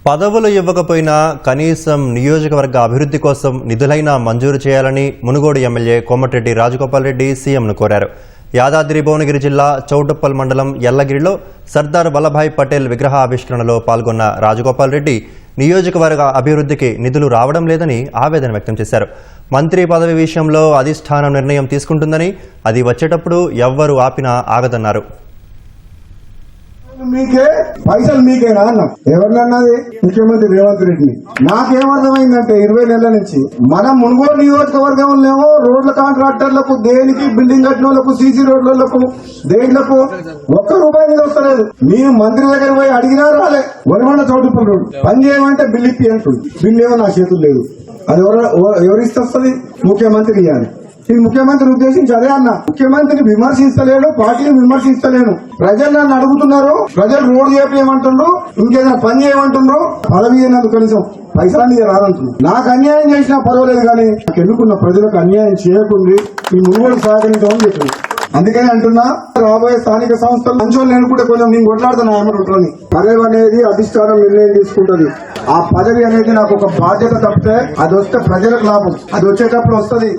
పదవులు ఇవ్వకపోయినా కనీసం నియోజకవర్గ అభివృద్ధి కోసం నిధులైనా మంజూరు చేయాలని మునుగోడు ఎమ్మెల్యే కోమటిరెడ్డి రాజగోపాల్ రెడ్డి సీఎంను కోరారు. యాదాద్రి భువనగిరి జిల్లా చౌటుప్పల్ మండలం ఎల్లగిరిలో సర్దార్ వల్లభాయ్ పటేల్ విగ్రహ ఆవిష్కరణలో పాల్గొన్న రాజగోపాల్ రెడ్డి నియోజకవర్గ అభివృద్ధికి నిధులు రావడం లేదని ఆవేదన వ్యక్తం చేశారు. మంత్రి పదవి విషయంలో అధిష్టానం నిర్ణయం తీసుకుంటుందని, అది వచ్చేటప్పుడు ఎవ్వరు ఆపినా ఆగదన్నారు. మీకే పైసలు మీకేనా అన్నాం. ఎవరినన్నది? ముఖ్యమంత్రి రేవంత్ రెడ్డిని. నాకేమర్థమైందంటే 20 నెలల నుంచి మనం మునుగోడు నియోజకవర్గంలో రోడ్ల కాంట్రాక్టర్లకు, దేనికి బిల్డింగ్ కట్టిన వాళ్ళకు, సీసీ రోడ్లకు, దేనిలకు ఒక్క రూపాయి మీద వస్తలేదు. మేము మంత్రి దగ్గర పోయి అడిగినా రాలే. వనమండ చౌటుప్పల్ రోడ్డు పని చేయమంటే బిల్లు ఇప్పి అంటుంది. బిల్లు ఏమో నా చేతులు లేదు. అది ఎవరిస్తే వస్తుంది? ముఖ్యమంత్రి ఇవ్వాలి. ఈ ముఖ్యమంత్రిని ఉద్దేశించి అదే అన్న. ముఖ్యమంత్రిని విమర్శిస్తలేడు, పార్టీని విమర్శిస్తలేను. ప్రజలు నన్ను అడుగుతున్నారు, ప్రజలు రోడ్డు చేయమంటుండ్రు, ఇంకేదైనా పని చేయమంటుండ్రు. పదవి అయినందుకు కనీసం పైసలు రాదంటున్నారు. నాకు అన్యాయం చేసినా పర్వాలేదు, కానీ నాకు ఎన్నుకున్న ప్రజలకు అన్యాయం చేయకుండా ఈ మునుగోడు సహకరించమని చెప్పింది. అందుకని అంటున్నా, రాబోయే స్థానిక సంస్థలు మంచోళ్ళు ఎన్నుకుంటే కొంచెం నేను కొట్లాడుతున్నా. ఏమంటుంటాను, పదవి అనేది అధిష్టానం నిర్ణయం తీసుకుంటది. ఆ పదవి అనేది నాకు ఒక బాధ్యత తప్పితే అది వస్తే ప్రజలకు లాభం, అది వచ్చేటప్పుడు వస్తుంది.